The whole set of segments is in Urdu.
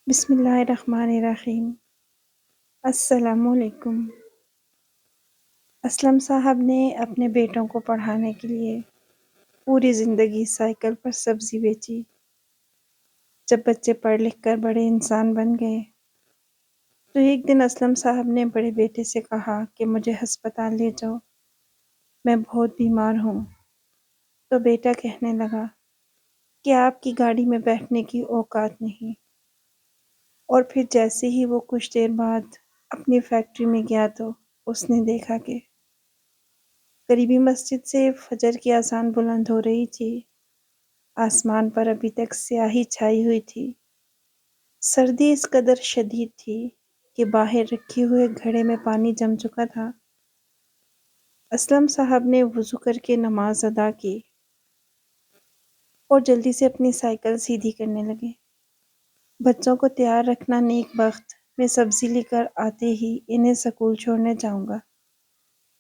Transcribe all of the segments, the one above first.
بسم اللہ الرحمن الرحیم۔ السلام علیکم۔ اسلم صاحب نے اپنے بیٹوں کو پڑھانے کے لیے پوری زندگی سائیکل پر سبزی بیچی۔ جب بچے پڑھ لکھ کر بڑے انسان بن گئے تو ایک دن اسلم صاحب نے بڑے بیٹے سے کہا کہ مجھے ہسپتال لے جاؤ، میں بہت بیمار ہوں۔ تو بیٹا کہنے لگا کہ آپ کی گاڑی میں بیٹھنے کی اوقات نہیں۔ اور پھر جیسے ہی وہ کچھ دیر بعد اپنی فیکٹری میں گیا تو اس نے دیکھا کہ قریبی مسجد سے فجر کی اذان بلند ہو رہی تھی۔ آسمان پر ابھی تک سیاہی چھائی ہوئی تھی۔ سردی اس قدر شدید تھی کہ باہر رکھے ہوئے گھڑے میں پانی جم چکا تھا۔ اسلم صاحب نے وضو کر کے نماز ادا کی اور جلدی سے اپنی سائیکل سیدھی کرنے لگے۔ بچوں کو تیار رکھنا نیک بخت، میں سبزی لے کر آتے ہی انہیں سکول چھوڑنے جاؤں گا،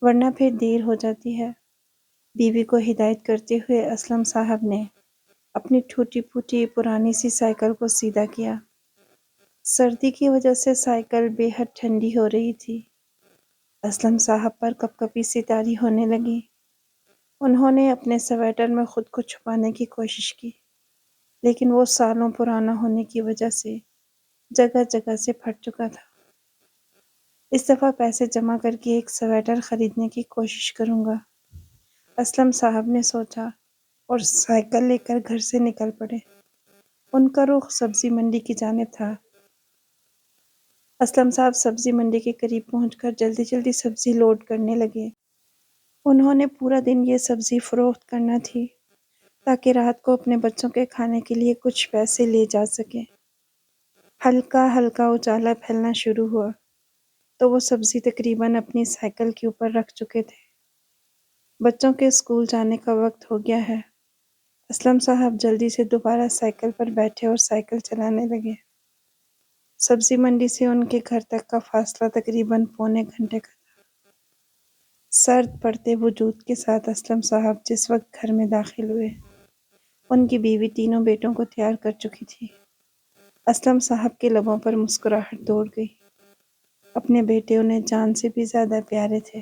ورنہ پھر دیر ہو جاتی ہے۔ بیوی کو ہدایت کرتے ہوئے اسلم صاحب نے اپنی ٹوٹی پھوٹی پرانی سی سائیکل کو سیدھا کیا۔ سردی کی وجہ سے سائیکل بے حد ٹھنڈی ہو رہی تھی۔ اسلم صاحب پر کپ کپی سی طاری ہونے لگی۔ انہوں نے اپنے سویٹر میں خود کو چھپانے کی کوشش کی، لیکن وہ سالوں پرانا ہونے کی وجہ سے جگہ جگہ سے پھٹ چکا تھا۔ اس دفعہ پیسے جمع کر کے ایک سویٹر خریدنے کی کوشش کروں گا، اسلم صاحب نے سوچا، اور سائیکل لے کر گھر سے نکل پڑے۔ ان کا رخ سبزی منڈی کی جانب تھا۔ اسلم صاحب سبزی منڈی کے قریب پہنچ کر جلدی جلدی سبزی لوڈ کرنے لگے۔ انہوں نے پورا دن یہ سبزی فروخت کرنا تھی تاکہ رات کو اپنے بچوں کے کھانے کے لیے کچھ پیسے لے جا سکیں۔ ہلکا ہلکا اجالا پھیلنا شروع ہوا تو وہ سبزی تقریباً اپنی سائیکل کے اوپر رکھ چکے تھے۔ بچوں کے اسکول جانے کا وقت ہو گیا ہے۔ اسلم صاحب جلدی سے دوبارہ سائیکل پر بیٹھے اور سائیکل چلانے لگے۔ سبزی منڈی سے ان کے گھر تک کا فاصلہ تقریباً پونے گھنٹے کا تھا۔ سرد پڑتے وجود کے ساتھ اسلم صاحب جس وقت گھر میں داخل ہوئے، ان کی بیوی تینوں بیٹوں کو تیار کر چکی تھی۔ اسلم صاحب کے لبوں پر مسکراہٹ دوڑ گئی۔ اپنے بیٹے انہیں جان سے بھی زیادہ پیارے تھے۔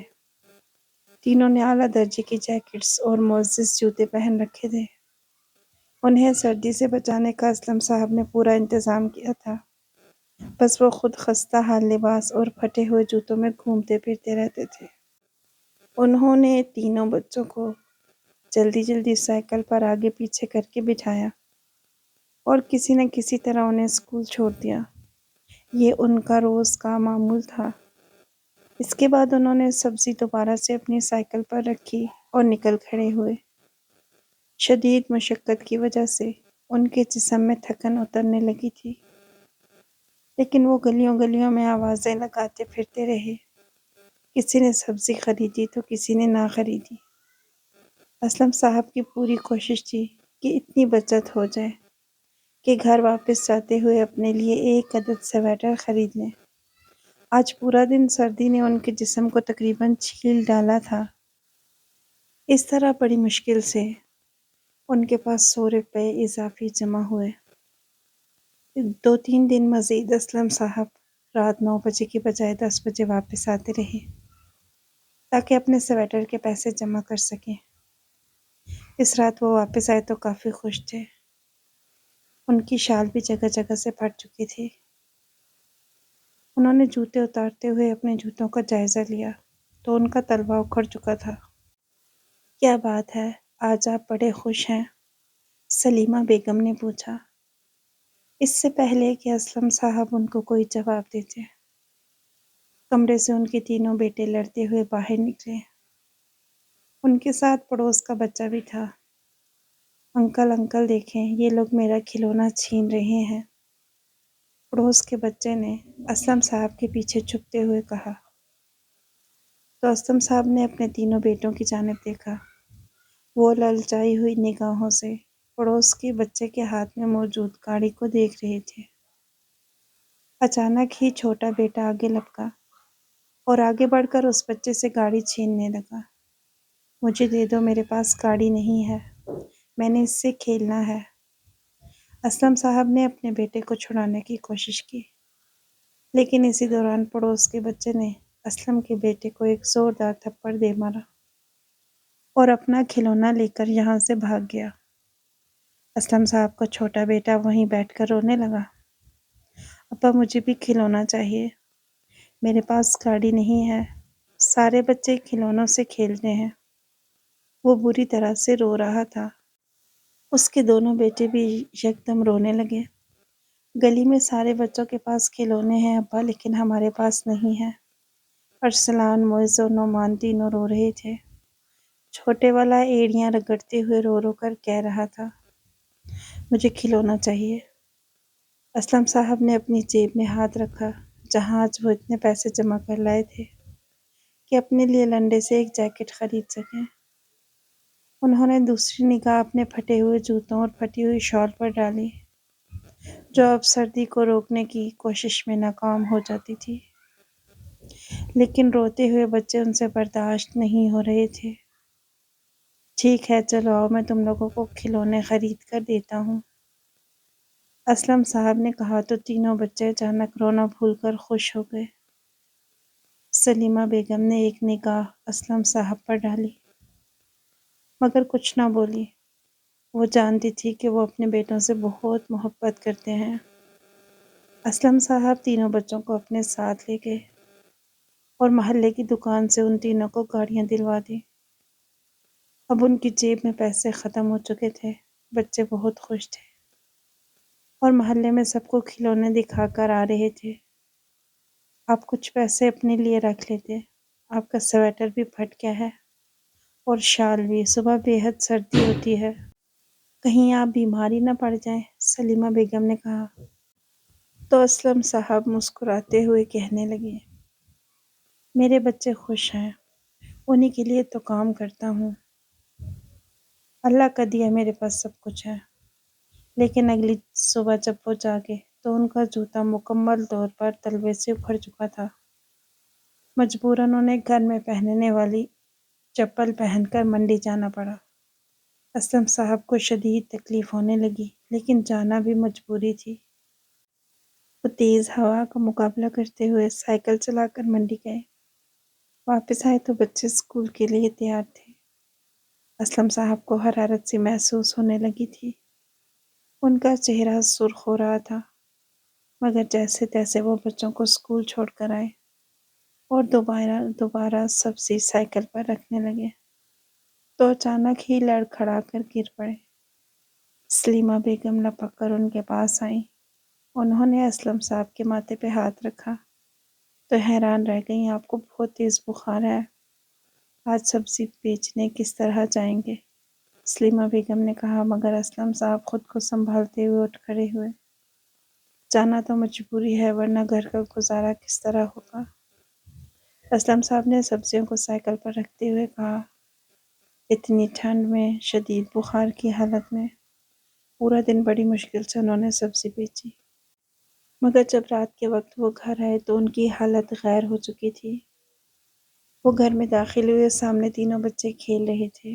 تینوں نے اعلیٰ درجے کی جیکٹس اور معزز جوتے پہن رکھے تھے۔ انہیں سردی سے بچانے کا اسلم صاحب نے پورا انتظام کیا تھا، بس وہ خود خستہ حال لباس اور پھٹے ہوئے جوتوں میں گھومتے پھرتے رہتے تھے۔ انہوں نے تینوں بچوں کو جلدی جلدی سائیکل پر آگے پیچھے کر کے بٹھایا اور کسی نہ کسی طرح انہیں اسکول چھوڑ دیا۔ یہ ان کا روز کا معمول تھا۔ اس کے بعد انہوں نے سبزی دوبارہ سے اپنی سائیکل پر رکھی اور نکل کھڑے ہوئے۔ شدید مشقت کی وجہ سے ان کے جسم میں تھکن اترنے لگی تھی، لیکن وہ گلیوں گلیوں میں آوازیں لگاتے پھرتے رہے۔ کسی نے سبزی خریدی تو کسی نے نہ خریدی۔ اسلم صاحب کی پوری کوشش تھی کہ اتنی بچت ہو جائے کہ گھر واپس جاتے ہوئے اپنے لیے ایک عدد سویٹر خرید لیں۔ آج پورا دن سردی نے ان کے جسم کو تقریباً چھیل ڈالا تھا۔ اس طرح بڑی مشکل سے ان کے پاس 100 روپے اضافی جمع ہوئے۔ 2-3 دن مزید اسلم صاحب رات 9 بجے کی بجائے 10 بجے واپس آتے رہے تاکہ اپنے سویٹر کے پیسے جمع کر سکیں۔ اس رات وہ واپس آئے تو کافی خوش تھے۔ ان کی شال بھی جگہ جگہ سے پھٹ چکی تھی۔ انہوں نے جوتے اتارتے ہوئے اپنے جوتوں کا جائزہ لیا تو ان کا تلوا اکھڑ چکا تھا۔ کیا بات ہے، آج آپ بڑے خوش ہیں؟ سلیمہ بیگم نے پوچھا، اس سے پہلے کہ اسلم صاحب ان کو کوئی جواب دیتے۔ کمرے سے ان کے تینوں بیٹے لڑتے ہوئے باہر نکلے۔ ان کے ساتھ پڑوس کا بچہ بھی تھا۔ انکل انکل دیکھیں، یہ لوگ میرا کھلونا چھین رہے ہیں، پڑوس کے بچے نے اسلم صاحب کے پیچھے چھپتے ہوئے کہا۔ تو اسلم صاحب نے اپنے تینوں بیٹوں کی جانب دیکھا۔ وہ للچائی ہوئی نگاہوں سے پڑوس کے بچے کے ہاتھ میں موجود گاڑی کو دیکھ رہے تھے۔ اچانک ہی چھوٹا بیٹا آگے لپکا اور آگے بڑھ کر اس بچے سے گاڑی چھیننے لگا۔ مجھے دے دو، میرے پاس گاڑی نہیں ہے، میں نے اس سے کھیلنا ہے۔ اسلم صاحب نے اپنے بیٹے کو چھڑانے کی کوشش کی، لیکن اسی دوران پڑوس کے بچے نے اسلم کے بیٹے کو ایک زوردار تھپڑ دے مارا اور اپنا کھلونا لے کر یہاں سے بھاگ گیا۔ اسلم صاحب کا چھوٹا بیٹا وہیں بیٹھ کر رونے لگا۔ ابا مجھے بھی کھلونا چاہیے، میرے پاس گاڑی نہیں ہے، سارے بچے کھلونوں سے کھیلتے ہیں۔ وہ بری طرح سے رو رہا تھا۔ اس کے دونوں بیٹے بھی یکدم رونے لگے۔ گلی میں سارے بچوں کے پاس کھلونے ہیں ابا، لیکن ہمارے پاس نہیں ہے۔ ارسلان، معز اور نعمان تینوں رو رہے تھے۔ چھوٹے والا ایڑیاں رگڑتے ہوئے رو رو کر کہہ رہا تھا، مجھے کھلونا چاہیے۔ اسلم صاحب نے اپنی جیب میں ہاتھ رکھا جہاں آج وہ اتنے پیسے جمع کر لائے تھے کہ اپنے لیے لنڈے سے ایک جیکٹ خرید سکیں۔ انہوں نے دوسری نگاہ اپنے پھٹے ہوئے جوتوں اور پھٹی ہوئی شال پر ڈالی، جو اب سردی کو روکنے کی کوشش میں ناکام ہو جاتی تھی۔ لیکن روتے ہوئے بچے ان سے برداشت نہیں ہو رہے تھے۔ ٹھیک ہے چلو آؤ، میں تم لوگوں کو کھلونے خرید کر دیتا ہوں، اسلم صاحب نے کہا تو تینوں بچے اچانک رونا بھول کر خوش ہو گئے۔ سلیمہ بیگم نے ایک نگاہ اسلم صاحب پر ڈالی مگر کچھ نہ بولی۔ وہ جانتی تھی کہ وہ اپنے بیٹوں سے بہت محبت کرتے ہیں۔ اسلم صاحب تینوں بچوں کو اپنے ساتھ لے گئے اور محلے کی دکان سے ان تینوں کو گاڑیاں دلوا دی۔ اب ان کی جیب میں پیسے ختم ہو چکے تھے، بچے بہت خوش تھے اور محلے میں سب کو کھلونے دکھا کر آ رہے تھے۔ آپ کچھ پیسے اپنے لیے رکھ لیتے، آپ کا سویٹر بھی پھٹ گیا ہے اور شال بھی، صبح بے حد سردی ہوتی ہے، کہیں آپ بیماری نہ پڑ جائیں، سلیمہ بیگم نے کہا۔ تو اسلم صاحب مسکراتے ہوئے کہنے لگے، میرے بچے خوش ہیں، انہی کے لیے تو کام کرتا ہوں۔ اللہ کا دیا میرے پاس سب کچھ ہے۔ لیکن اگلی صبح جب وہ جاگے تو ان کا جوتا مکمل طور پر تلوے سے اکھڑ چکا تھا۔ مجبوراً انہیں گھر میں پہننے والی چپل پہن کر منڈی جانا پڑا۔ اسلم صاحب کو شدید تکلیف ہونے لگی، لیکن جانا بھی مجبوری تھی۔ وہ تیز ہوا کا مقابلہ کرتے ہوئے سائیکل چلا کر منڈی گئے۔ واپس آئے تو بچے اسکول کے لیے تیار تھے۔ اسلم صاحب کو حرارت سی محسوس ہونے لگی تھی۔ ان کا چہرہ سرخ ہو رہا تھا، مگر جیسے تیسے وہ بچوں کو اسکول چھوڑ کر آئے اور دوبارہ سبزی سائیکل پر رکھنے لگے تو اچانک ہی لڑکھڑا کر گر پڑے۔ سلیمہ بیگم لپک کر ان کے پاس آئیں۔ انہوں نے اسلم صاحب کے ماتھے پہ ہاتھ رکھا تو حیران رہ گئیں، آپ کو بہت تیز بخار ہے، آج سبزی بیچنے کس طرح جائیں گے؟ سلیمہ بیگم نے کہا، مگر اسلم صاحب خود کو سنبھالتے ہوئے اٹھ کھڑے ہوئے۔ جانا تو مجبوری ہے، ورنہ گھر کا گزارا کس طرح ہوگا؟ اسلم صاحب نے سبزیوں کو سائیکل پر رکھتے ہوئے کہا، اتنی ٹھنڈ میں، شدید بخار کی حالت میں، پورا دن بڑی مشکل سے انہوں نے سبزی بیچی، مگر جب رات کے وقت وہ گھر آئے تو ان کی حالت غیر ہو چکی تھی۔ وہ گھر میں داخل ہوئے، سامنے تینوں بچے کھیل رہے تھے۔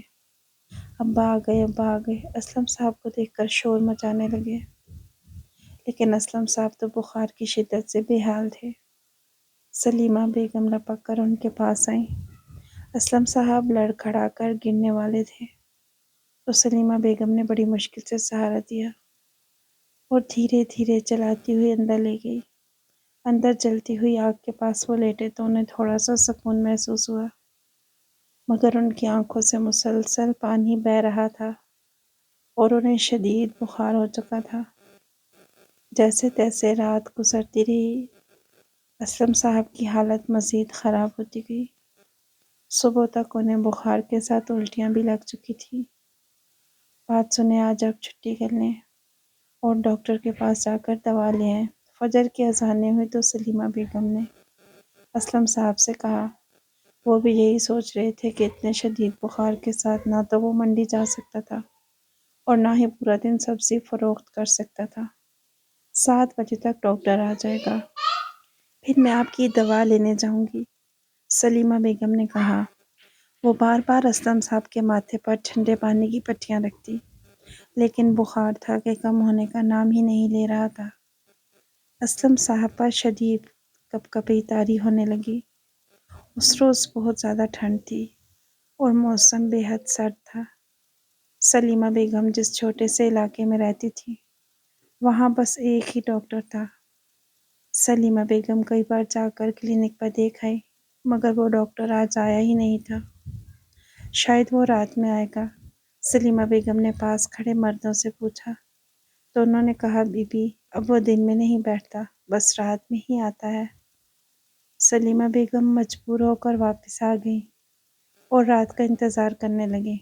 ابا آ گئے، ابا آ گئے، اسلم صاحب کو دیکھ کر شور مچانے لگے، لیکن اسلم صاحب تو بخار کی شدت سے بے حال تھے۔ سلیمہ بیگم لپک کر ان کے پاس آئیں۔ اسلم صاحب لڑکھڑا کر گرنے والے تھے تو سلیمہ بیگم نے بڑی مشکل سے سہارا دیا اور دھیرے دھیرے چلاتی ہوئی اندر لے گئی۔ اندر جلتی ہوئی آگ کے پاس وہ لیٹے تو انہیں تھوڑا سا سکون محسوس ہوا، مگر ان کی آنکھوں سے مسلسل پانی بہہ رہا تھا اور انہیں شدید بخار ہو چکا تھا۔ جیسے تیسے رات گزرتی رہی، اسلم صاحب کی حالت مزید خراب ہوتی گئی۔ صبح تک انہیں بخار کے ساتھ الٹیاں بھی لگ چکی تھیں۔ بات سنیں، آج آپ چھٹی کر لیں اور ڈاکٹر کے پاس جا کر دوا لے آئیں۔ فجر کی اذانیں ہوئی تو سلیمہ بیگم نے اسلم صاحب سے کہا۔ وہ بھی یہی سوچ رہے تھے کہ اتنے شدید بخار کے ساتھ نہ تو وہ منڈی جا سکتا تھا اور نہ ہی پورا دن سبزی فروخت کر سکتا تھا۔ 7 بجے تک ڈاکٹر آ جائے گا، پھر میں آپ کی دوا لینے جاؤں گی، سلیمہ بیگم نے کہا۔ وہ بار بار اسلم صاحب کے ماتھے پر ٹھنڈے پانی کی پٹیاں رکھتی لیکن بخار تھا کہ کم ہونے کا نام ہی نہیں لے رہا تھا۔ اسلم صاحب پر شدید کپکپی طاری ہونے لگی۔ اس روز بہت زیادہ ٹھنڈ تھی اور موسم بے حد سرد تھا۔ سلیمہ بیگم جس چھوٹے سے علاقے میں رہتی تھی وہاں بس ایک ہی ڈاکٹر تھا۔ سلیمہ بیگم کئی بار جا کر کلینک پر دیکھ آئی مگر وہ ڈاکٹر آج آیا ہی نہیں تھا۔ شاید وہ رات میں آئے گا۔ سلیمہ بیگم نے پاس کھڑے مردوں سے پوچھا تو انہوں نے کہا بی بی اب وہ دن میں نہیں بیٹھتا، بس رات میں ہی آتا ہے۔ سلیمہ بیگم مجبور ہو کر واپس آ گئی اور رات کا انتظار کرنے لگی۔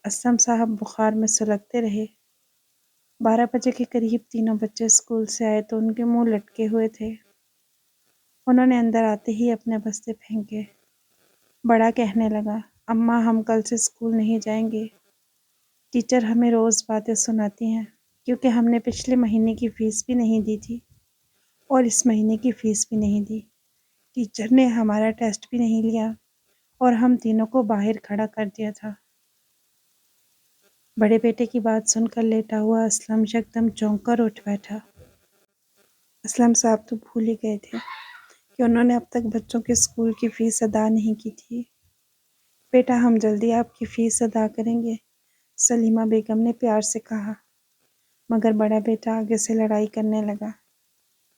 اسلم صاحب بخار میں سلگتے رہے۔ 12 بجے کے قریب تینوں بچے اسکول سے آئے تو ان کے منہ لٹکے ہوئے تھے۔ انہوں نے اندر آتے ہی اپنے بستے پھینکے۔ بڑا کہنے لگا اماں ہم کل سے اسکول نہیں جائیں گے۔ ٹیچر ہمیں روز باتیں سناتی ہیں کیونکہ ہم نے پچھلے مہینے کی فیس بھی نہیں دی تھی اور اس مہینے کی فیس بھی نہیں دی۔ ٹیچر نے ہمارا ٹیسٹ بھی نہیں لیا اور ہم تینوں کو باہر کھڑا کر دیا تھا۔ بڑے بیٹے کی بات سن کر لیٹا ہوا اسلم یکدم چونک کر اٹھ بیٹھا۔ اسلم صاحب تو بھول ہی گئے تھے کہ انہوں نے اب تک بچوں کے اسکول کی فیس ادا نہیں کی تھی۔ بیٹا ہم جلدی آپ کی فیس ادا کریں گے، سلیمہ بیگم نے پیار سے کہا، مگر بڑا بیٹا آگے سے لڑائی کرنے لگا۔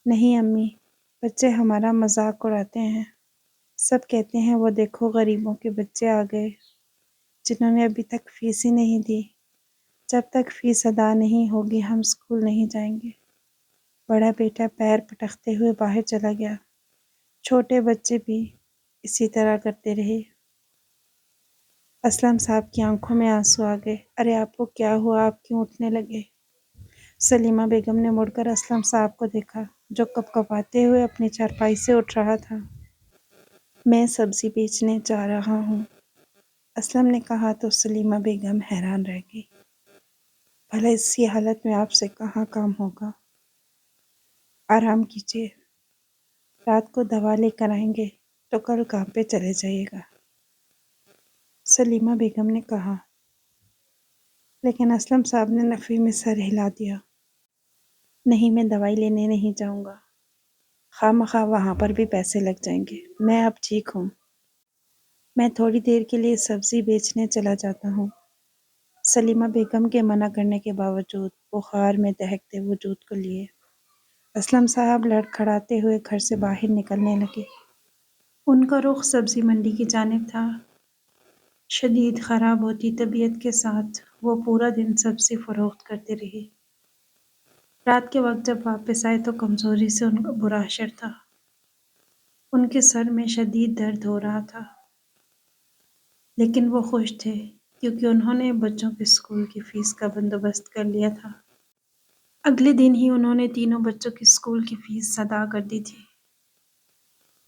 نہیں امی، بچے ہمارا مذاق اڑاتے ہیں، سب کہتے ہیں وہ دیکھو غریبوں کے بچے آ گئے جنہوں نے ابھی تک فیس ہی نہیں دی، جب تک فیس ادا نہیں ہوگی ہم اسکول نہیں جائیں گے۔ بڑا بیٹا پیر پٹکتے ہوئے باہر چلا گیا۔ چھوٹے بچے بھی اسی طرح کرتے رہے۔ اسلم صاحب کی آنکھوں میں آنسو آ گئے۔ ارے آپ کو کیا ہوا، آپ کیوں اٹھنے لگے؟ سلیمہ بیگم نے مڑ کر اسلم صاحب کو دیکھا جو کپکپاتے ہوئے اپنی چارپائی سے اٹھ رہا تھا۔ میں سبزی بیچنے جا رہا ہوں، اسلم نے کہا تو سلیمہ بیگم حیران رہ گئی۔ بھلا اسی حالت میں آپ سے کہاں کام ہوگا؟ آرام کیجیے، رات کو دوا لے کر آئیں گے تو کل کام پہ چلے جائیے گا، سلیمہ بیگم نے کہا۔ لیکن اسلم صاحب نے نفی میں سر ہلا دیا۔ نہیں میں دوائی لینے نہیں جاؤں گا، خواہ مخواہ وہاں پر بھی پیسے لگ جائیں گے، میں اب ٹھیک ہوں، میں تھوڑی دیر کے لیے سبزی بیچنے چلا جاتا ہوں۔ سلیمہ بیگم کے منع کرنے کے باوجود بخار میں دہکتے وجود کو لیے اسلم صاحب لڑکھڑاتے ہوئے گھر سے باہر نکلنے لگے۔ ان کا رخ سبزی منڈی کی جانب تھا۔ شدید خراب ہوتی طبیعت کے ساتھ وہ پورا دن سبزی فروخت کرتے رہے۔ رات کے وقت جب واپس آئے تو کمزوری سے ان کا برا حشر تھا۔ ان کے سر میں شدید درد ہو رہا تھا، لیکن وہ خوش تھے کیونکہ انہوں نے بچوں کے اسکول کی فیس کا بندوبست کر لیا تھا۔ اگلے دن ہی انہوں نے تینوں بچوں کی اسکول کی فیس ادا کر دی تھی۔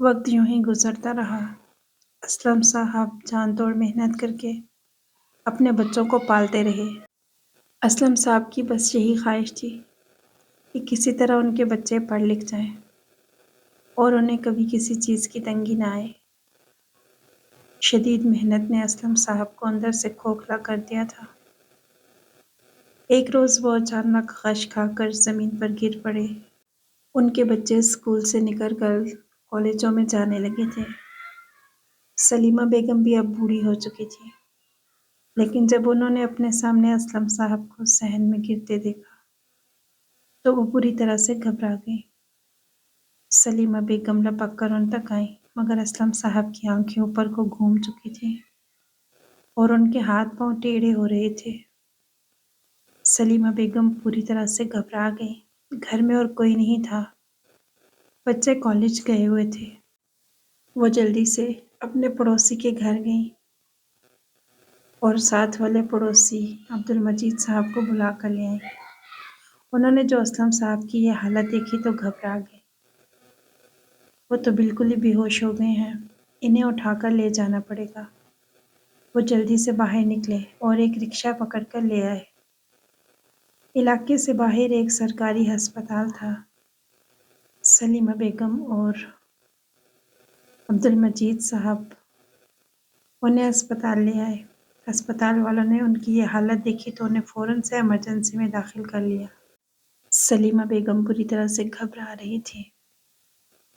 وقت یوں ہی گزرتا رہا۔ اسلم صاحب جان توڑ محنت کر کے اپنے بچوں کو پالتے رہے۔ اسلم صاحب کی بس یہی خواہش تھی کہ کسی طرح ان کے بچے پڑھ لکھ جائیں اور انہیں کبھی کسی چیز کی تنگی نہ آئے۔ شدید محنت نے اسلم صاحب کو اندر سے کھوکھلا کر دیا تھا۔ ایک روز وہ اچانک غش کھا کر زمین پر گر پڑے۔ ان کے بچے اسکول سے نکل کر کالجوں میں جانے لگے تھے۔ سلیمہ بیگم بھی اب بوڑھی ہو چکی تھی، لیکن جب انہوں نے اپنے سامنے اسلم صاحب کو صحن میں گرتے دیکھا تو وہ پوری طرح سے گھبرا گئی۔ سلیمہ بیگم لپک کر ان تک آئیں مگر اسلم صاحب کی آنکھیں اوپر کو گھوم چکی تھیں اور ان کے ہاتھ پاؤں ٹیڑھے ہو رہے تھے۔ سلیمہ بیگم پوری طرح سے گھبرا گئی۔ گھر میں اور کوئی نہیں تھا، بچے کالج گئے ہوئے تھے۔ وہ جلدی سے اپنے پڑوسی کے گھر گئیں اور ساتھ والے پڑوسی عبدالمجید صاحب کو بلا کر لے آئیں۔ انہوں نے جو اسلم صاحب کی یہ حالت دیکھی تو گھبرا گئے۔ وہ تو بالکل ہی بے ہوش ہو گئے ہیں، انہیں اٹھا کر لے جانا پڑے گا۔ وہ جلدی سے باہر نکلے اور ایک رکشہ پکڑ کر لے آئے۔ علاقے سے باہر ایک سرکاری ہسپتال تھا۔ سلیمہ بیگم اور عبدالمجید صاحب انہیں اسپتال لے آئے۔ ہسپتال والوں نے ان کی یہ حالت دیکھی تو انہیں فوراً سے ایمرجنسی میں داخل کر لیا۔ سلیمہ بیگم بری طرح سے گھبرا رہی تھی۔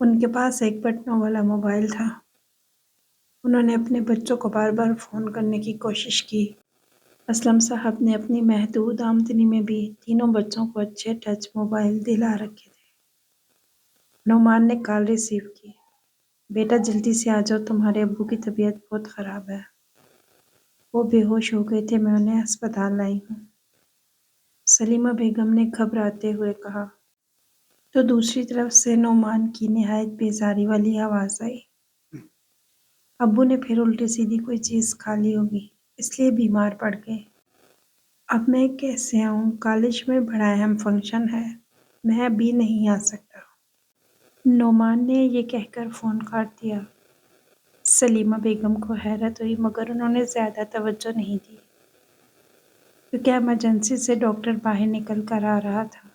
ان کے پاس ایک بٹنوں والا موبائل تھا۔ انہوں نے اپنے بچوں کو بار بار فون کرنے کی کوشش کی۔ اسلم صاحب نے اپنی محدود آمدنی میں بھی تینوں بچوں کو اچھے ٹچ موبائل دلا رکھے تھے۔ نعمان نے کال ریسیو کی۔ بیٹا جلدی سے آ جاؤ، تمہارے ابو کی طبیعت بہت خراب ہے، وہ بے ہوش ہو گئے تھے، میں انہیں ہسپتال لائی ہوں، سلیمہ بیگم نے گھبراتے ہوئے کہا۔ تو دوسری طرف سے نعمان کی نہایت بیزاری والی آواز آئی۔ ابو نے پھر الٹی سیدھی کوئی چیز کھا لی ہوگی، اس لیے بیمار پڑ گئے۔ اب میں کیسے آؤں؟ کالج میں بڑا اہم فنکشن ہے، میں ابھی نہیں آ سکتا۔ نعمان نے یہ کہہ کر فون کاٹ دیا۔ سلیمہ بیگم کو حیرت ہوئی مگر انہوں نے زیادہ توجہ نہیں دی کیونکہ ایمرجنسی سے ڈاکٹر باہر نکل کر آ رہا تھا۔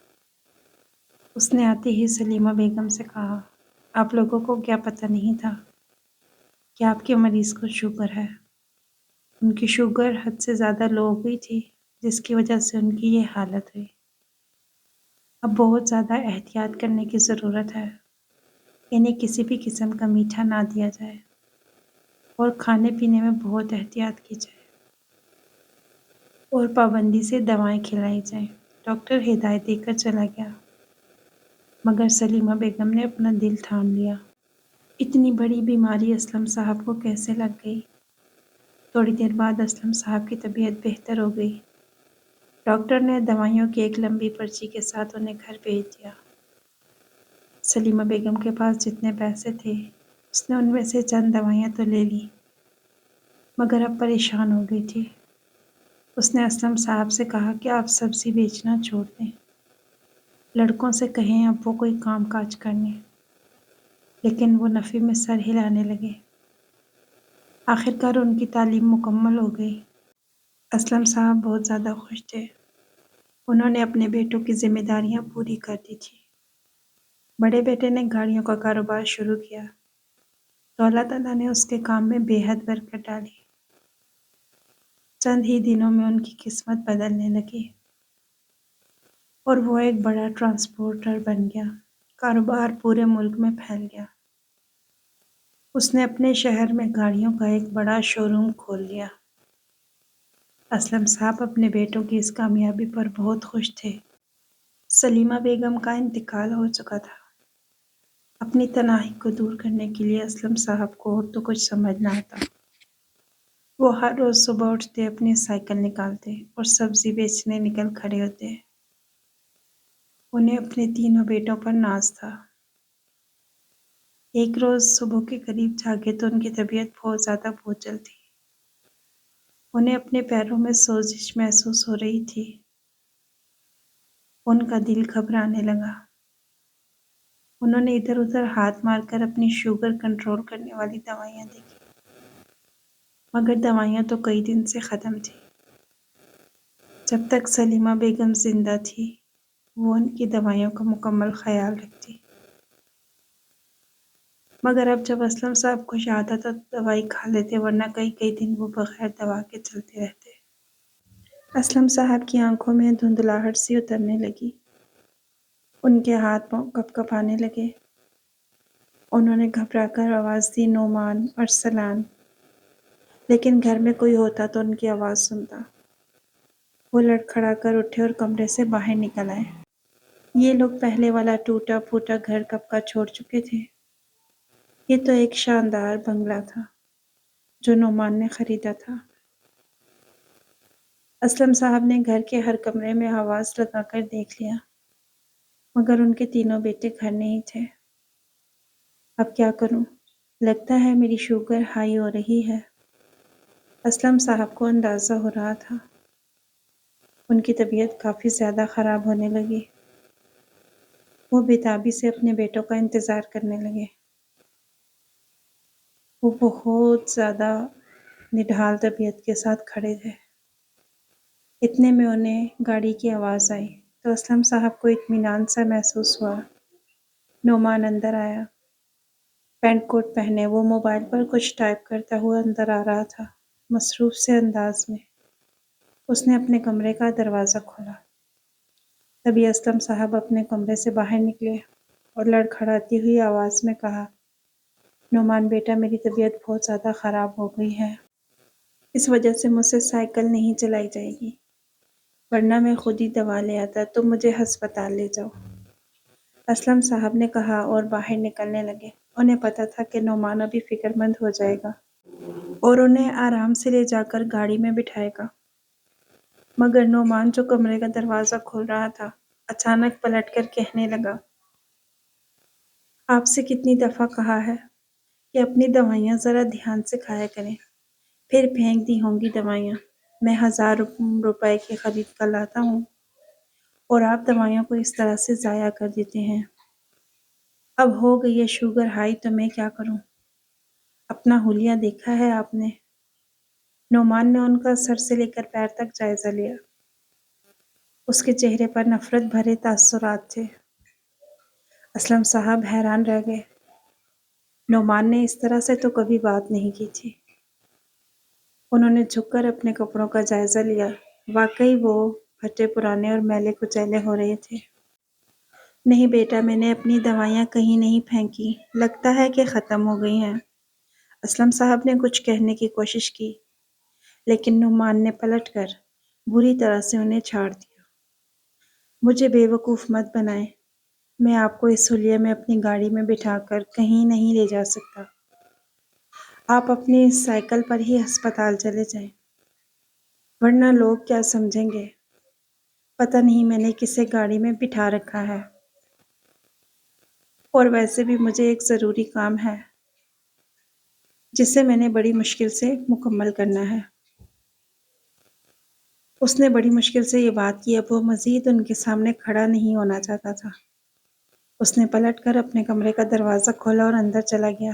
اس نے آتے ہی سلیمہ بیگم سے کہا، آپ لوگوں کو کیا پتہ نہیں تھا کہ آپ کے مریض کو شوگر ہے؟ ان کی شوگر حد سے زیادہ لو ہو گئی تھی جس کی وجہ سے ان کی یہ حالت ہوئی۔ اب بہت زیادہ احتیاط کرنے کی ضرورت ہے، انہیں کسی بھی قسم کا میٹھا نہ دیا جائے اور کھانے پینے میں بہت احتیاط کی جائے اور پابندی سے دوائیں کھلائی جائیں۔ ڈاکٹر ہدایت دے کر چلا گیا مگر سلیمہ بیگم نے اپنا دل تھام لیا۔ اتنی بڑی بیماری اسلم صاحب کو کیسے لگ گئی؟ تھوڑی دیر بعد اسلم صاحب کی طبیعت بہتر ہو گئی۔ ڈاکٹر نے دوائیوں کی ایک لمبی پرچی کے ساتھ انہیں گھر بھیج دیا۔ سلیمہ بیگم کے پاس جتنے پیسے تھے اس نے ان میں سے چند دوائیاں تو لے لیں مگر اب پریشان ہو گئی تھی۔ اس نے اسلم صاحب سے کہا کہ آپ سبزی بیچنا چھوڑ دیں، لڑکوں سے کہیں اب وہ کوئی کام کاج کرنے، لیکن وہ نفی میں سر ہلانے لگے۔ آخرکار ان کی تعلیم مکمل ہو گئی۔ اسلم صاحب بہت زیادہ خوش تھے۔ انہوں نے اپنے بیٹوں کی ذمہ داریاں پوری کر دی تھی۔ بڑے بیٹے نے گاڑیوں کا کاروبار شروع کیا تو اللہ تعالیٰ نے اس کے کام میں بے حد برکت ڈالی۔ چند ہی دنوں میں ان کی قسمت بدلنے لگی اور وہ ایک بڑا ٹرانسپورٹر بن گیا۔ کاروبار پورے ملک میں پھیل گیا۔ اس نے اپنے شہر میں گاڑیوں کا ایک بڑا شو روم کھول لیا۔ اسلم صاحب اپنے بیٹوں کی اس کامیابی پر بہت خوش تھے۔ سلیمہ بیگم کا انتقال ہو چکا تھا۔ اپنی تنہائی کو دور کرنے کے لیے اسلم صاحب کو اور تو کچھ سمجھ نہ آتا۔ وہ ہر روز صبح اٹھتے، اپنی سائیکل نکالتے اور سبزی بیچنے نکل کھڑے ہوتے۔ انہیں اپنے تینوں بیٹوں پر ناز تھا۔ ایک روز صبح کے قریب جاگے تو ان کی طبیعت بہت زیادہ بوجھل تھی۔ انہیں اپنے پیروں میں سوزش محسوس ہو رہی تھی۔ ان کا دل گھبرانے لگا۔ انہوں نے ادھر ادھر ہاتھ مار کر اپنی شوگر کنٹرول کرنے والی دوائیاں دیکھی مگر دوائیاں تو کئی دن سے ختم تھی۔ جب تک سلیمہ بیگم زندہ تھی وہ ان کی دوائیوں کا مکمل خیال رکھتی مگر اب جب اسلم صاحب کو یاد آتا تو دوائی کھا لیتے ورنہ کئی کئی دن وہ بغیر دوا کے چلتے رہتے۔ اسلم صاحب کی آنکھوں میں دھندلاہٹ سی اترنے لگی، ان کے ہاتھ پاؤں کپ کپانے لگے۔ انہوں نے گھبرا کر آواز دی، نعمان، ارسلان، لیکن گھر میں کوئی ہوتا تو ان کی آواز سنتا۔ وہ لڑکھڑا کر اٹھے اور کمرے سے باہر نکل آئے۔ یہ لوگ پہلے والا ٹوٹا پھوٹا گھر کب کا چھوڑ چکے تھے۔ یہ تو ایک شاندار بنگلہ تھا جو نعمان نے خریدا تھا۔ اسلم صاحب نے گھر کے ہر کمرے میں آواز لگا کر دیکھ لیا مگر ان کے تینوں بیٹے گھر نہیں تھے۔ اب کیا کروں؟ لگتا ہے میری شوگر ہائی ہو رہی ہے۔ اسلم صاحب کو اندازہ ہو رہا تھا۔ ان کی طبیعت کافی زیادہ خراب ہونے لگی۔ وہ بےتابی سے اپنے بیٹوں کا انتظار کرنے لگے۔ وہ بہت زیادہ نڈھال طبیعت کے ساتھ کھڑے تھے۔ اتنے میں انہیں گاڑی کی آواز آئی تو اسلم صاحب کو اطمینان سا محسوس ہوا۔ نعمان اندر آیا۔ پینٹ کوٹ پہنے وہ موبائل پر کچھ ٹائپ کرتا ہوا اندر آ رہا تھا۔ مصروف سے انداز میں اس نے اپنے کمرے کا دروازہ کھولا۔ تبھی اسلم صاحب اپنے کمرے سے باہر نکلے اور لڑکھڑاتی ہوئی آواز میں کہا، نعمان بیٹا، میری طبیعت بہت زیادہ خراب ہو گئی ہے۔ اس وجہ سے مجھ سے سائیکل نہیں چلائی جائے گی، ورنہ میں خود ہی دوا لے آتا۔ تم مجھے ہسپتال لے جاؤ، اسلم صاحب نے کہا اور باہر نکلنے لگے۔ انہیں پتا تھا کہ نعمان ابھی فکر مند ہو جائے گا اور انہیں آرام سے لے جا کر گاڑی میں بٹھائے گا، مگر نعمان جو کمرے کا دروازہ کھول رہا تھا اچانک پلٹ کر کہنے لگا، آپ سے کتنی دفعہ کہا ہے کہ اپنی دوائیاں ذرا دھیان سے کھایا کریں، پھر پھینک دی ہوں گی دوائیاں۔ میں 1000 روپے کی خرید کر لاتا ہوں اور آپ دوائیوں کو اس طرح سے ضائع کر دیتے ہیں۔ اب ہو گئی ہے شوگر ہائی تو میں کیا کروں؟ اپنا حلیہ دیکھا ہے آپ نے؟ نعمان نے ان کا سر سے لے کر پیر تک جائزہ لیا۔ اس کے چہرے پر نفرت بھرے تاثرات تھے۔ اسلم صاحب حیران رہ گئے۔ نعمان نے اس طرح سے تو کبھی بات نہیں کی تھی۔ انہوں نے جھک کر اپنے کپڑوں کا جائزہ لیا۔ واقعی وہ پھٹے پرانے اور میلے کچیلے ہو رہے تھے۔ نہیں بیٹا، میں نے اپنی دوائیاں کہیں نہیں پھینکی، لگتا ہے کہ ختم ہو گئی ہیں۔ اسلم صاحب نے کچھ کہنے کی کوشش کی، لیکن نعمان نے پلٹ کر بری طرح سے انہیں چھاڑ دیا۔ مجھے بے وقوف مت بنائیں، میں آپ کو اس حلیے میں اپنی گاڑی میں بٹھا کر کہیں نہیں لے جا سکتا۔ آپ اپنی سائیکل پر ہی ہسپتال چلے جائیں، ورنہ لوگ کیا سمجھیں گے؟ پتہ نہیں میں نے کسے گاڑی میں بٹھا رکھا ہے، اور ویسے بھی مجھے ایک ضروری کام ہے جسے میں نے بڑی مشکل سے مکمل کرنا ہے۔ اس نے بڑی مشکل سے یہ بات کی، اب وہ مزید ان کے سامنے کھڑا نہیں ہونا چاہتا تھا۔ اس نے پلٹ کر اپنے کمرے کا دروازہ کھولا اور اندر چلا گیا۔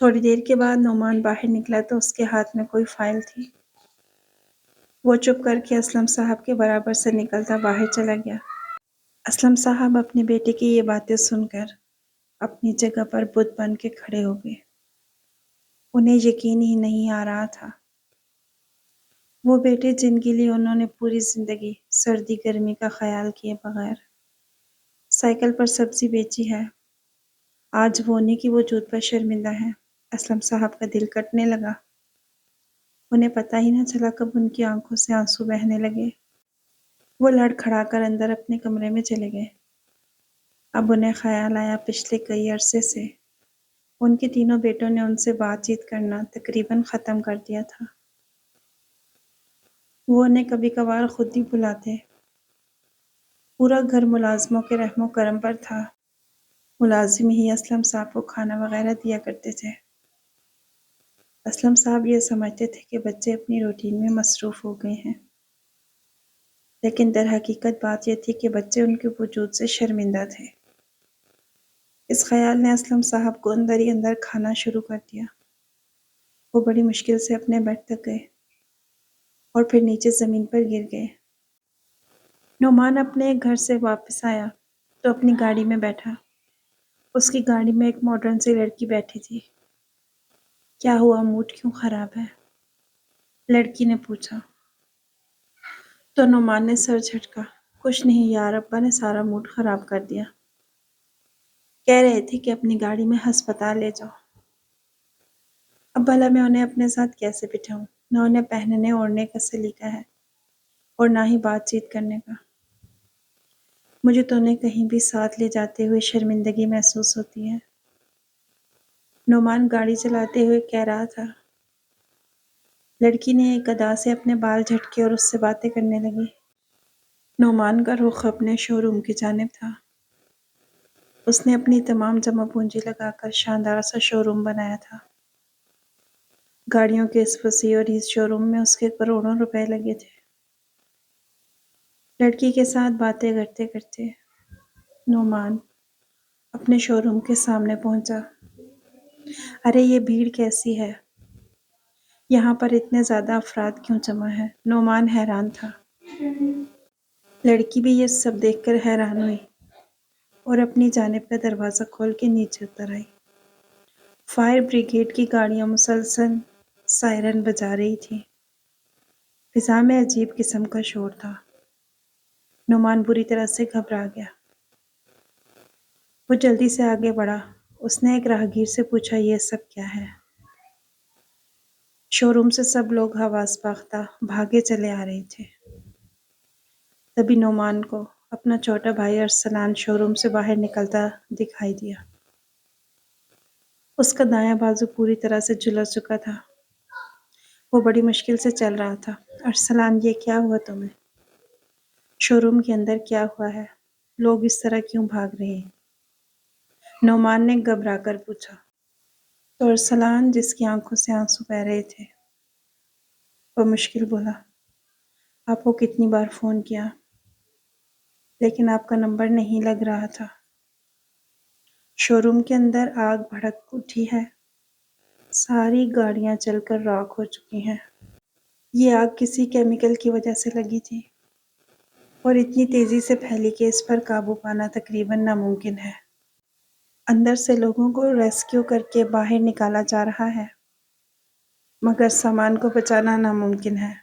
تھوڑی دیر کے بعد نعمان باہر نکلا تو اس کے ہاتھ میں کوئی فائل تھی۔ وہ چپ کر کے اسلم صاحب کے برابر سے نکلتا باہر چلا گیا۔ اسلم صاحب اپنے بیٹے کی یہ باتیں سن کر اپنی جگہ پر بت بن کے کھڑے ہو گئے۔ انہیں یقین ہی نہیں آ رہا تھا۔ وہ بیٹے جن کے لیے انہوں نے پوری زندگی سردی گرمی کا خیال کیے بغیر سائیکل پر سبزی بیچی ہے، آج وہ انہیں کی وجود پر شرمندہ ہیں۔ اسلم صاحب کا دل کٹنے لگا۔ انہیں پتہ ہی نہ چلا کب ان کی آنکھوں سے آنسو بہنے لگے۔ وہ لڑکھڑا کر اندر اپنے کمرے میں چلے گئے۔ اب انہیں خیال آیا پچھلے کئی عرصے سے ان کے تینوں بیٹوں نے ان سے بات چیت کرنا تقریباً ختم کر دیا تھا۔ وہ انہیں کبھی کبھار خود ہی بلاتے۔ پورا گھر ملازموں کے رحم و کرم پر تھا۔ ملازم ہی اسلم صاحب کو کھانا وغیرہ دیا کرتے تھے۔ اسلم صاحب یہ سمجھتے تھے کہ بچے اپنی روٹین میں مصروف ہو گئے ہیں، لیکن در حقیقت بات یہ تھی کہ بچے ان کے وجود سے شرمندہ تھے۔ اس خیال نے اسلم صاحب کو اندر ہی اندر کھانا شروع کر دیا۔ وہ بڑی مشکل سے اپنے بیڈ تک گئے اور پھر نیچے زمین پر گر گئے۔ نعمان اپنے گھر سے واپس آیا تو اپنی گاڑی میں بیٹھا۔ اس کی گاڑی میں ایک ماڈرن سی لڑکی بیٹھی تھی۔ کیا ہوا، موڈ کیوں خراب ہے؟ لڑکی نے پوچھا تو نعمان نے سر جھٹکا۔ کچھ نہیں یار، ابا نے سارا موڈ خراب کر دیا۔ کہہ رہے تھے کہ اپنی گاڑی میں ہسپتال لے جاؤ۔ اب بھلا میں انہیں اپنے ساتھ کیسے بٹھاؤں؟ نہ انہیں پہننے اوڑھنے کا سلیقہ ہے اور نہ ہی بات چیت کرنے کا۔ مجھے تو انہیں کہیں بھی ساتھ لے جاتے ہوئے شرمندگی محسوس ہوتی ہے۔ نعمان گاڑی چلاتے ہوئے کہہ رہا تھا۔ لڑکی نے ایک ادا سے اپنے بال جھٹکے اور اس سے باتیں کرنے لگی۔ نعمان کا رخ اپنے شو روم کی جانب تھا۔ اس نے اپنی تمام جمع پونجی لگا کر شاندار سا شو روم بنایا تھا۔ گاڑیوں کے اس وسیع اور اس شو روم میں اس کے کروڑوں روپے لگے تھے۔ لڑکی کے ساتھ باتیں کرتے کرتے نعمان اپنے شو روم کے سامنے پہنچا۔ ارے یہ بھیڑ کیسی ہے؟ یہاں پر اتنے زیادہ افراد کیوں جمع ہیں؟ نعمان حیران تھا۔ لڑکی بھی یہ سب دیکھ کر حیران ہوئی اور اپنی جانب کا دروازہ کھول کے نیچے اتر آئی۔ فائر بریگیڈ کی گاڑیاں مسلسل سائرن بجا رہی تھی۔ فضا میں عجیب قسم کا شور تھا۔ نعمان بری طرح سے گھبرا گیا۔ وہ جلدی سے آگے بڑھا۔ اس نے ایک راہگیر سے پوچھا، یہ سب کیا ہے؟ شو روم سے سب لوگ حواس باختہ بھاگے چلے آ رہے تھے۔ تبھی نعمان کو اپنا چھوٹا بھائی ارسلان شو روم سے باہر نکلتا دکھائی دیا۔ اس کا دایاں بازو پوری طرح سے جھلس چکا تھا۔ وہ بڑی مشکل سے چل رہا تھا۔ ارسلان، یہ کیا ہوا تمہیں؟ شو روم کے اندر کیا ہوا ہے؟ لوگ اس طرح کیوں بھاگ رہے ہیں؟ نعمان نے گھبرا کر پوچھا۔ تو ارسلان، جس کی آنکھوں سے آنسو بہہ رہے تھے، وہ مشکل بولا، آپ کو کتنی بار فون کیا لیکن آپ کا نمبر نہیں لگ رہا تھا۔ شو روم کے اندر آگ بھڑک اٹھی ہے۔ ساری گاڑیاں چل کر راکھ ہو چکی ہیں۔ یہ آگ کسی کیمیکل کی وجہ سے لگی تھی اور اتنی تیزی سے پھیلی کہ اس پر قابو پانا تقریباً ناممکن ہے۔ اندر سے لوگوں کو ریسکیو کر کے باہر نکالا جا رہا ہے مگر سامان کو بچانا ناممکن ہے۔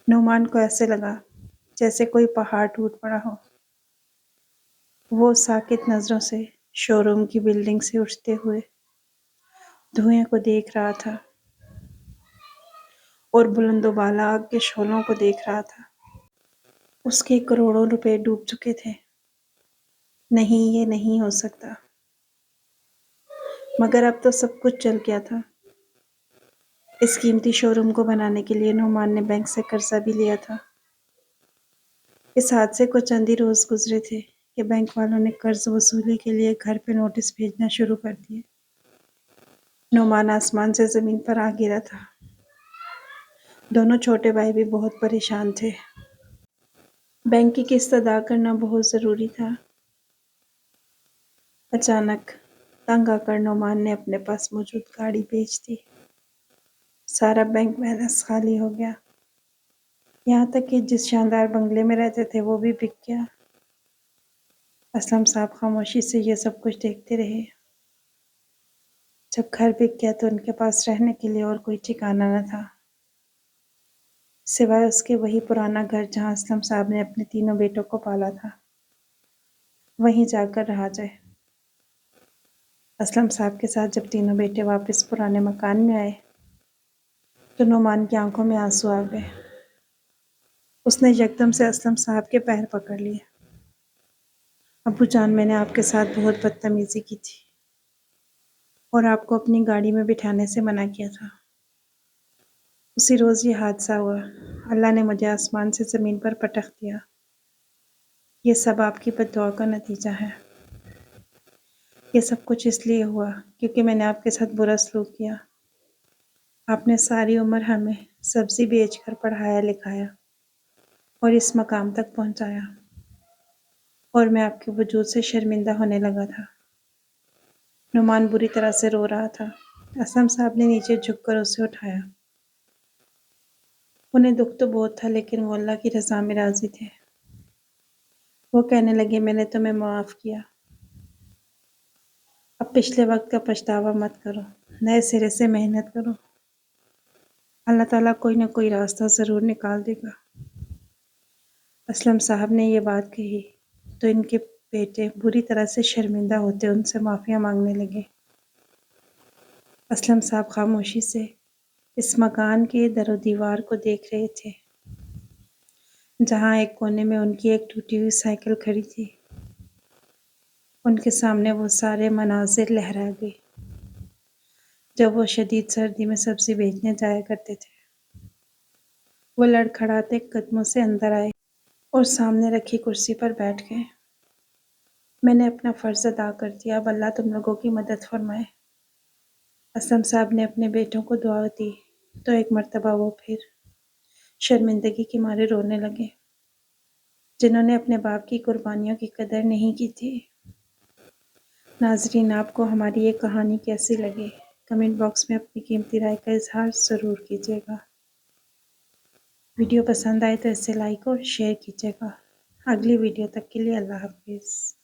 نعمان کو ایسے لگا جیسے کوئی پہاڑ ٹوٹ پڑا ہو۔ وہ ساکت نظروں سے شو روم کی بلڈنگ سے اٹھتے ہوئے دھوئیں کو دیکھ رہا تھا اور بلند و بالا آگ کے شعلوں کو دیکھ رہا تھا۔ اس کے کروڑوں روپے ڈوب چکے تھے۔ نہیں، یہ نہیں ہو سکتا۔ مگر اب تو سب کچھ چل گیا تھا۔ اس قیمتی شو روم کو بنانے کے لیے نعمان نے بینک سے قرضہ بھی لیا تھا۔ اس حادثے کو چند ہی روز گزرے تھے کہ بینک والوں نے قرض وصولی کے لیے گھر پہ نوٹس بھیجنا شروع کر دیے۔ نعمان آسمان سے زمین پر آ گرا تھا۔ دونوں چھوٹے بھائی بھی بہت پریشان تھے۔ بینک کی قسط ادا کرنا بہت ضروری تھا۔ اچانک تنگ آ کر نعمان نے اپنے پاس موجود گاڑی بیچ دی۔ سارا بینک بیلنس خالی ہو گیا۔ یہاں تک کہ جس شاندار بنگلے میں رہتے تھے وہ بھی بک گیا۔ اسلم صاحب خاموشی سے یہ سب کچھ دیکھتے رہے۔ جب گھر بک گیا تو ان کے پاس رہنے کے لیے اور کوئی ٹھکانہ نہ تھا سوائے اس کے وہی پرانا گھر جہاں اسلم صاحب نے اپنے تینوں بیٹوں کو پالا تھا۔ وہیں جا کر رہا جائے۔ اسلم صاحب کے ساتھ جب تینوں بیٹے واپس پرانے مکان میں آئے تو نعمان کی آنکھوں میں آنسو آ گئے۔ اس نے یکدم سے اسلم صاحب کے پیر پکڑ لیے۔ ابو جان، میں نے آپ کے ساتھ بہت بدتمیزی کی تھی اور آپ کو اپنی گاڑی میں بٹھانے سے منع کیا تھا۔ اسی روز یہ حادثہ ہوا۔ اللہ نے مجھے آسمان سے زمین پر پٹخ دیا۔ یہ سب آپ کی بد دعا کا نتیجہ ہے۔ یہ سب کچھ اس لیے ہوا کیونکہ میں نے آپ کے ساتھ برا سلوک کیا۔ آپ نے ساری عمر ہمیں سبزی بیچ کر پڑھایا لکھایا اور اس مقام تک پہنچایا، اور میں آپ کے وجود سے شرمندہ ہونے لگا تھا۔ نعمان بری طرح سے رو رہا تھا۔ اسلم صاحب نے نیچے جھک کر اسے اٹھایا۔ انہیں دکھ تو بہت تھا لیکن وہ اللہ کی رضا میں راضی تھے۔ وہ کہنے لگے، میں نے تمہیں معاف کیا۔ اب پچھلے وقت کا پچھتاوا مت کرو، نئے سرے سے محنت کرو۔ اللہ تعالیٰ کوئی نہ کوئی راستہ ضرور نکال دے گا۔ اسلم صاحب نے یہ بات کہی تو ان کے بیٹے بری طرح سے شرمندہ ہوتے ان سے معافیاں مانگنے لگے۔ اسلم صاحب خاموشی سے اس مکان کے در و دیوار کو دیکھ رہے تھے جہاں ایک کونے میں ان کی ایک ٹوٹی ہوئی سائیکل کھڑی تھی۔ ان کے سامنے وہ سارے مناظر لہرا گئے جب وہ شدید سردی میں سبزی بیچنے جایا کرتے تھے۔ وہ لڑکھڑاتے قدموں سے اندر آئے اور سامنے رکھی کرسی پر بیٹھ گئے۔ میں نے اپنا فرض ادا کر دیا، اب اللہ تم لوگوں کی مدد فرمائے۔ اسلم صاحب نے اپنے بیٹوں کو دعا دی تو ایک مرتبہ وہ پھر شرمندگی کے مارے رونے لگے، جنہوں نے اپنے باپ کی قربانیوں کی قدر نہیں کی تھی۔ ناظرین، آپ کو ہماری یہ کہانی کیسی لگی؟ کمنٹ باکس میں اپنی قیمتی رائے کا اظہار ضرور کیجیے گا۔ ویڈیو پسند آئے تو اسے لائک اور شیئر کیجیے گا۔ اگلی ویڈیو تک کے لیے اللہ حافظ۔